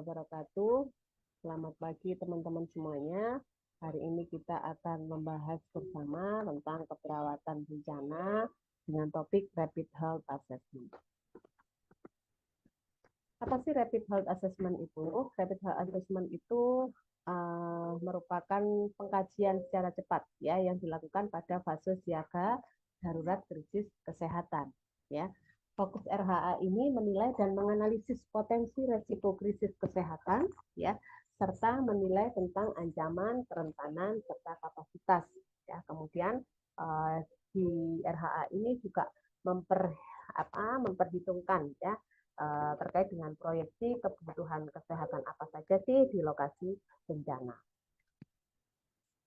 wabarakatuh. Selamat pagi teman-teman semuanya. Hari ini kita akan membahas bersama tentang keperawatan bencana dengan topik Rapid Health Assessment. Apa sih Rapid Health Assessment itu? Rapid Health Assessment itu merupakan pengkajian secara cepat ya yang dilakukan pada fase siaga darurat krisis kesehatan ya. Fokus RHA ini menilai dan menganalisis potensi resiko krisis kesehatan ya, serta menilai tentang ancaman, kerentanan serta kapasitas ya. Kemudian di RHA ini juga memperhitungkan ya terkait dengan proyeksi kebutuhan kesehatan apa saja sih di lokasi bencana.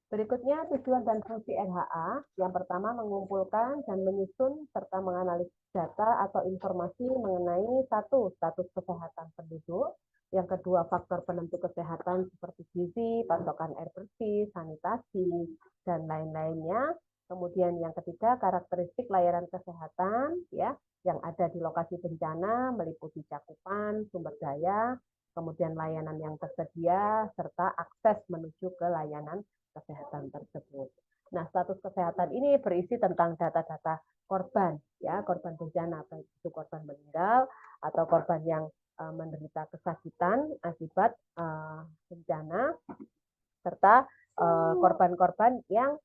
Berikutnya tujuan dan fungsi RHA. Yang pertama mengumpulkan dan menyusun serta menganalisis data atau informasi mengenai satu, status kesehatan penduduk. Yang kedua, faktor penentu kesehatan seperti gizi, pasokan air bersih, sanitasi, dan lain-lainnya. Kemudian yang ketiga, karakteristik layanan kesehatan ya yang ada di lokasi bencana meliputi cakupan, sumber daya, kemudian layanan yang tersedia serta akses menuju ke layanan kesehatan tersebut. Nah, status kesehatan ini berisi tentang data-data korban, ya, korban bencana, baik itu korban meninggal atau korban yang menderita kesakitan akibat bencana, serta korban-korban yang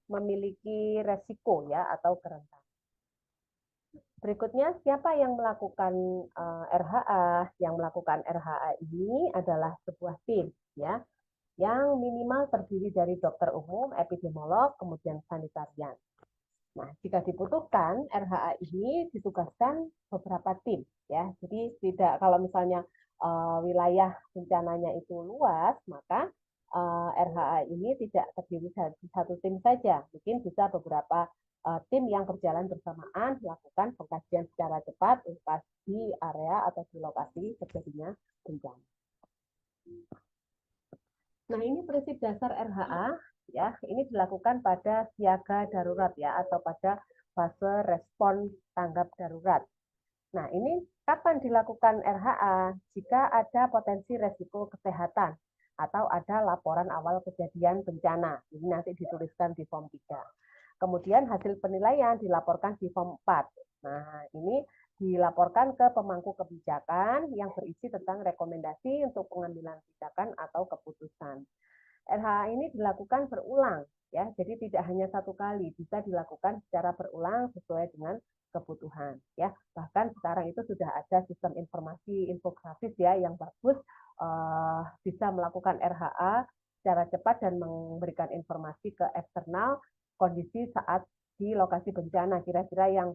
memiliki resiko ya atau kerentanan. Berikutnya, siapa yang melakukan RHA? Yang melakukan RHA ini adalah sebuah tim, ya, yang minimal terdiri dari dokter umum, epidemiolog, kemudian sanitarian. Nah, jika dibutuhkan, RHA ini ditugaskan beberapa tim, ya. Jadi tidak kalau misalnya wilayah bencananya itu luas, maka RHA ini tidak terdiri dari satu tim saja, mungkin bisa beberapa tim yang berjalan bersamaan melakukan pengkajian secara cepat di area atau di lokasi terjadinya bencana. Nah, ini prinsip dasar RHA ya, ini dilakukan pada siaga darurat ya atau pada fase respon tanggap darurat. Nah, ini kapan dilakukan RHA? Jika ada potensi resiko kesehatan atau ada laporan awal kejadian bencana. Ini nanti dituliskan di form 3. Kemudian hasil penilaian dilaporkan di form 4. Nah, ini dilaporkan ke pemangku kebijakan yang berisi tentang rekomendasi untuk pengambilan kebijakan atau keputusan. RHA ini dilakukan berulang, ya, jadi tidak hanya satu kali, bisa dilakukan secara berulang sesuai dengan kebutuhan, ya. Bahkan sekarang itu sudah ada sistem informasi infografis ya yang bagus, bisa melakukan RHA secara cepat dan memberikan informasi ke eksternal kondisi saat di lokasi bencana, kira-kira yang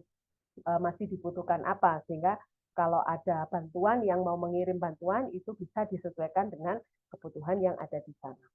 masih dibutuhkan apa, sehingga kalau ada bantuan yang mau mengirim bantuan itu bisa disesuaikan dengan kebutuhan yang ada di sana.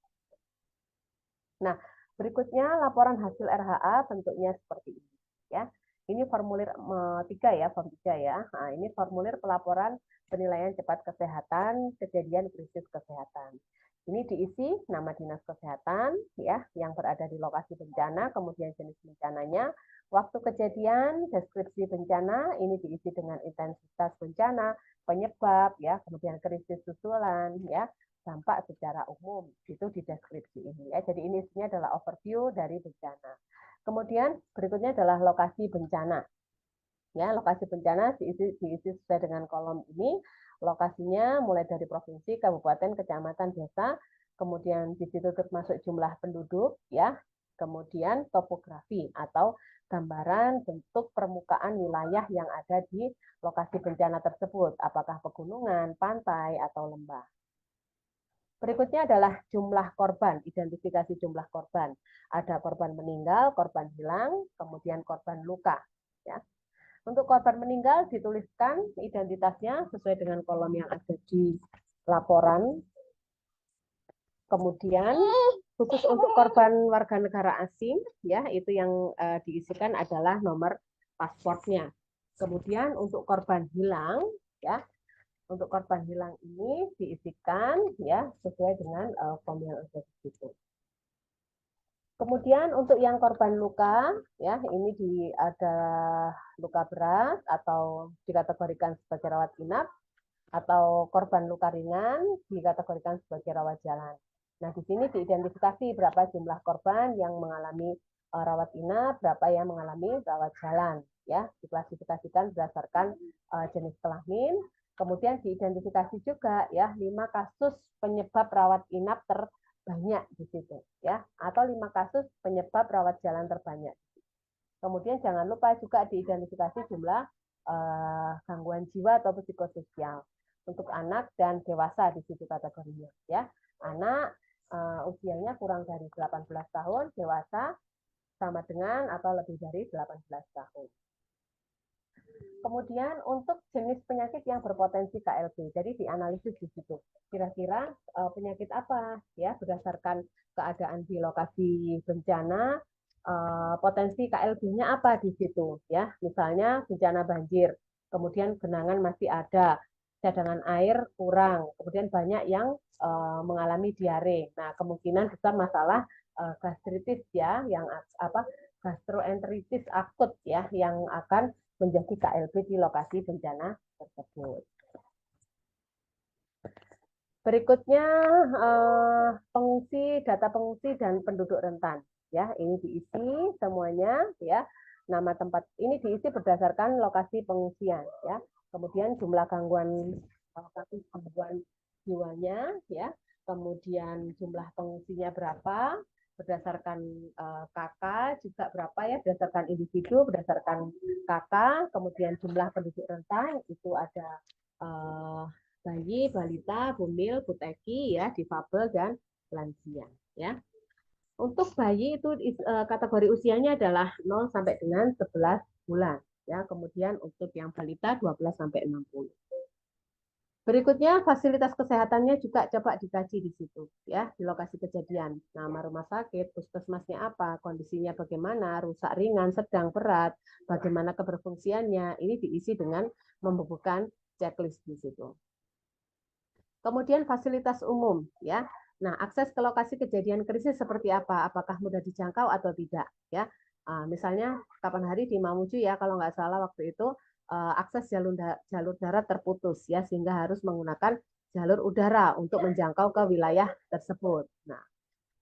Nah, berikutnya laporan hasil RHA bentuknya seperti ini ya. Ini formulir 3 ya, form 3 ya. Nah, ini formulir pelaporan penilaian cepat kesehatan kejadian krisis kesehatan. Ini diisi nama dinas kesehatan ya yang berada di lokasi bencana, kemudian jenis bencananya, waktu kejadian, deskripsi bencana, ini diisi dengan intensitas bencana, penyebab ya, kemudian krisis susulan ya, dampak secara umum, itu di deskripsi ini ya. Jadi ini isinya adalah overview dari bencana. Kemudian berikutnya adalah lokasi bencana. Ya, lokasi bencana diisi sesuai dengan kolom ini. Lokasinya mulai dari provinsi, kabupaten, kecamatan, desa, kemudian di situ termasuk jumlah penduduk, ya, kemudian topografi atau gambaran bentuk permukaan wilayah yang ada di lokasi bencana tersebut, apakah pegunungan, pantai, atau lembah. Berikutnya adalah jumlah korban, identifikasi jumlah korban. Ada korban meninggal, korban hilang, kemudian korban luka. Ya. Untuk korban meninggal dituliskan identitasnya sesuai dengan kolom yang ada di laporan. Kemudian khusus untuk korban warga negara asing, ya itu yang diisikan adalah nomor pasportnya. Kemudian untuk korban hilang, ya untuk korban hilang ini diisikan ya sesuai dengan form yang ada di situ. Kemudian untuk yang korban luka, ya ini ada luka berat atau dikategorikan sebagai rawat inap. atau korban luka ringan dikategorikan sebagai rawat jalan. Nah, di sini diidentifikasi berapa jumlah korban yang mengalami rawat inap, berapa yang mengalami rawat jalan, ya, diklasifikasikan berdasarkan jenis kelamin. Kemudian diidentifikasi juga ya 5 kasus penyebab rawat inap terbanyak di situ, ya, atau 5 kasus penyebab rawat jalan terbanyak. Kemudian jangan lupa juga diidentifikasi jumlah gangguan jiwa atau psikososial untuk anak dan dewasa di situ kategorinya, ya. Anak usianya kurang dari 18 tahun, dewasa sama dengan atau lebih dari 18 tahun. Kemudian untuk jenis penyakit yang berpotensi KLB, jadi dianalisis di situ. Kira-kira penyakit apa ya berdasarkan keadaan di lokasi bencana, potensi KLB-nya apa di situ ya. Misalnya bencana banjir, kemudian genangan masih ada, cadangan air kurang, kemudian banyak yang mengalami diare. Nah, kemungkinan besar masalah gastritis ya, yang gastroenteritis akut ya, yang akan menjadi KLB di lokasi bencana tersebut. Berikutnya pengungsi, data pengungsi dan penduduk rentan. Ya, ini diisi semuanya ya. Nama tempat ini diisi berdasarkan lokasi pengungsian ya. Kemudian jumlah gangguan jiwanya ya. Kemudian jumlah pengungsinya berapa, berdasarkan kakak juga berapa ya, berdasarkan individu, berdasarkan kakak, kemudian jumlah penduduk rentan itu ada bayi, balita, bumil, buteki ya, difabel dan lansia ya. Untuk bayi itu kategori usianya adalah 0 sampai dengan 11 bulan ya. Kemudian untuk yang balita 12 sampai 60. Berikutnya fasilitas kesehatannya juga coba dikaji di situ ya, di lokasi kejadian. Nama rumah sakit, puskesmasnya apa, kondisinya bagaimana, rusak ringan, sedang, berat, bagaimana keberfungsiannya. Ini diisi dengan membubuhkan checklist di situ. Kemudian fasilitas umum ya. Nah, akses ke lokasi kejadian krisis seperti apa? Apakah mudah dijangkau atau tidak ya? Misalnya kapan hari di Mamuju ya, kalau nggak salah waktu itu akses jalur darat terputus ya, sehingga harus menggunakan jalur udara untuk menjangkau ke wilayah tersebut. Nah,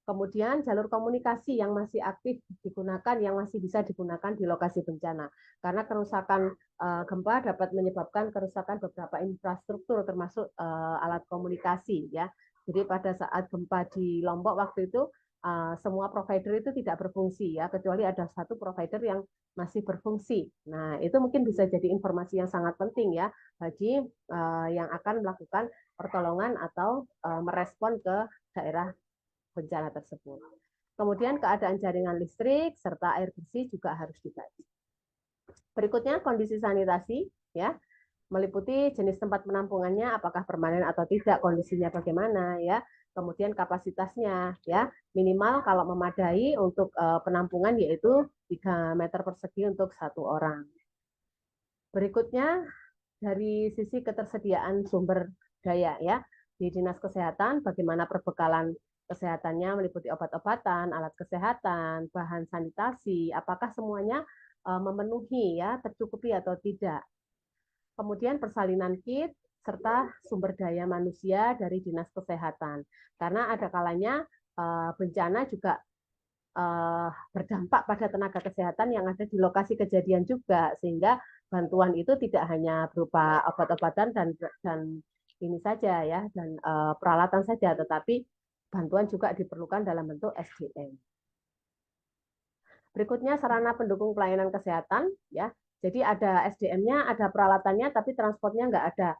kemudian jalur komunikasi yang masih aktif digunakan, yang masih bisa digunakan di lokasi bencana. Karena kerusakan gempa dapat menyebabkan kerusakan beberapa infrastruktur termasuk alat komunikasi ya. Jadi pada saat gempa di Lombok waktu itu semua provider itu tidak berfungsi ya, kecuali ada satu provider yang masih berfungsi. Nah, itu mungkin bisa jadi informasi yang sangat penting ya bagi yang akan melakukan pertolongan atau merespon ke daerah bencana tersebut. Kemudian keadaan jaringan listrik serta air bersih juga harus dikaji. Berikutnya kondisi sanitasi ya, meliputi jenis tempat penampungannya apakah permanen atau tidak, kondisinya bagaimana ya. Kemudian kapasitasnya ya, minimal kalau memadai untuk penampungan yaitu 3 meter persegi untuk 1 orang. Berikutnya dari sisi ketersediaan sumber daya ya, di Dinas Kesehatan bagaimana perbekalan kesehatannya meliputi obat-obatan, alat kesehatan, bahan sanitasi, apakah semuanya memenuhi ya, tercukupi atau tidak. Kemudian persalinan kit serta sumber daya manusia dari Dinas Kesehatan. Karena ada kalanya bencana juga berdampak pada tenaga kesehatan yang ada di lokasi kejadian juga, sehingga bantuan itu tidak hanya berupa obat-obatan dan ini saja ya, dan peralatan saja, tetapi bantuan juga diperlukan dalam bentuk SDM. Berikutnya sarana pendukung pelayanan kesehatan ya. Jadi ada SDM-nya, ada peralatannya, tapi transportnya nggak ada,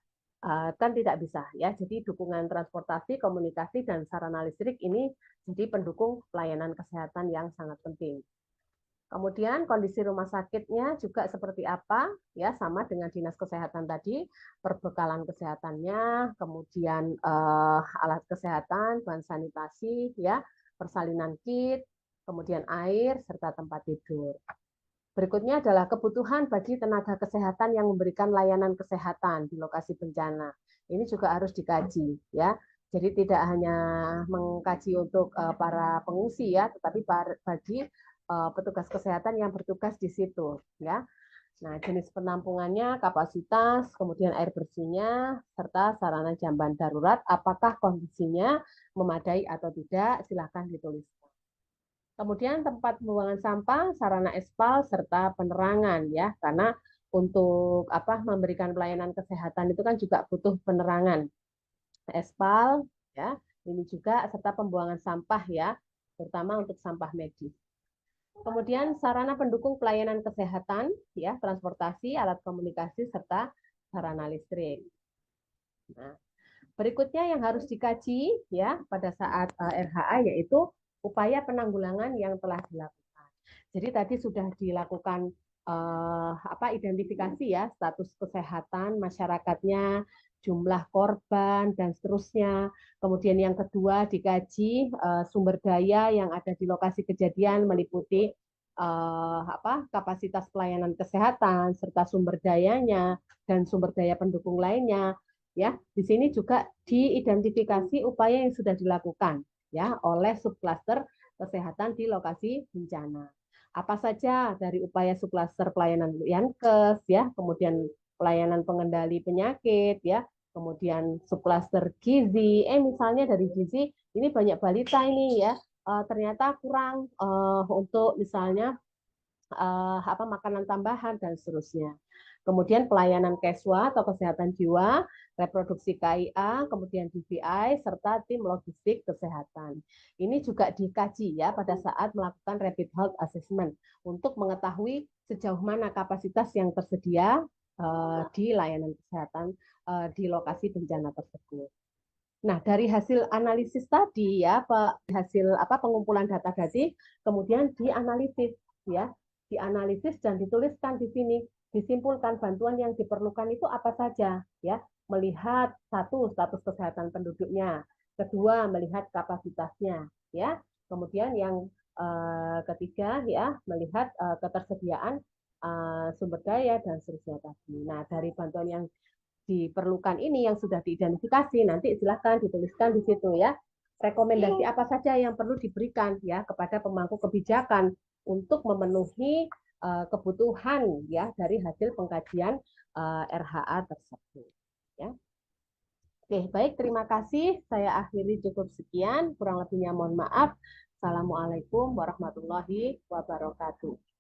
kan tidak bisa ya. Jadi dukungan transportasi, komunikasi dan sarana listrik ini jadi pendukung pelayanan kesehatan yang sangat penting. Kemudian kondisi rumah sakitnya juga seperti apa ya, sama dengan dinas kesehatan tadi, perbekalan kesehatannya, kemudian alat kesehatan, bahan sanitasi ya, persalinan kit, kemudian air serta tempat tidur. Berikutnya adalah kebutuhan bagi tenaga kesehatan yang memberikan layanan kesehatan di lokasi bencana. Ini juga harus dikaji ya. Jadi tidak hanya mengkaji untuk para pengungsi ya, tetapi bagi petugas kesehatan yang bertugas di situ ya. Nah, jenis penampungannya, kapasitas, kemudian air bersihnya, serta sarana jamban darurat, apakah kondisinya memadai atau tidak, silakan dituliskan. Kemudian tempat pembuangan sampah, sarana espal, serta penerangan ya, karena untuk memberikan pelayanan kesehatan itu kan juga butuh penerangan. Espal ya, ini juga serta pembuangan sampah ya, terutama untuk sampah medis. Kemudian sarana pendukung pelayanan kesehatan ya, transportasi, alat komunikasi serta sarana listrik. Nah, berikutnya yang harus dikaji ya pada saat RHA yaitu upaya penanggulangan yang telah dilakukan. Jadi tadi sudah dilakukan identifikasi ya status kesehatan masyarakatnya, jumlah korban dan seterusnya. Kemudian yang kedua dikaji sumber daya yang ada di lokasi kejadian meliputi kapasitas pelayanan kesehatan serta sumber dayanya dan sumber daya pendukung lainnya. Ya, di sini juga diidentifikasi upaya yang sudah dilakukan ya oleh subklaster kesehatan di lokasi bencana. Apa saja dari upaya subklaster pelayanan Yankes ya, kemudian pelayanan pengendali penyakit ya, kemudian subklaster gizi. Misalnya dari gizi ini banyak balita ini ya, ternyata kurang untuk misalnya makanan tambahan dan seterusnya. Kemudian pelayanan keswa atau kesehatan jiwa, reproduksi KIA, kemudian DVI, serta tim logistik kesehatan. Ini juga dikaji ya pada saat melakukan rapid health assessment untuk mengetahui sejauh mana kapasitas yang tersedia di layanan kesehatan di lokasi bencana tersebut. Nah, dari hasil analisis tadi ya, hasil pengumpulan data tadi, kemudian dianalisis ya, dianalisis dan dituliskan di sini, disimpulkan bantuan yang diperlukan itu apa saja ya, melihat satu status kesehatan penduduknya, kedua melihat kapasitasnya ya, kemudian yang ketiga ya melihat ketersediaan sumber daya dan seterusnya tadi. Nah, dari bantuan yang diperlukan ini yang sudah diidentifikasi, nanti silahkan dituliskan di situ ya. Rekomendasi apa saja yang perlu diberikan ya kepada pemangku kebijakan untuk memenuhi kebutuhan ya dari hasil pengkajian RHA tersebut. Ya. Oke, baik, terima kasih. Saya akhiri cukup sekian. Kurang lebihnya mohon maaf. Assalamualaikum warahmatullahi wabarakatuh.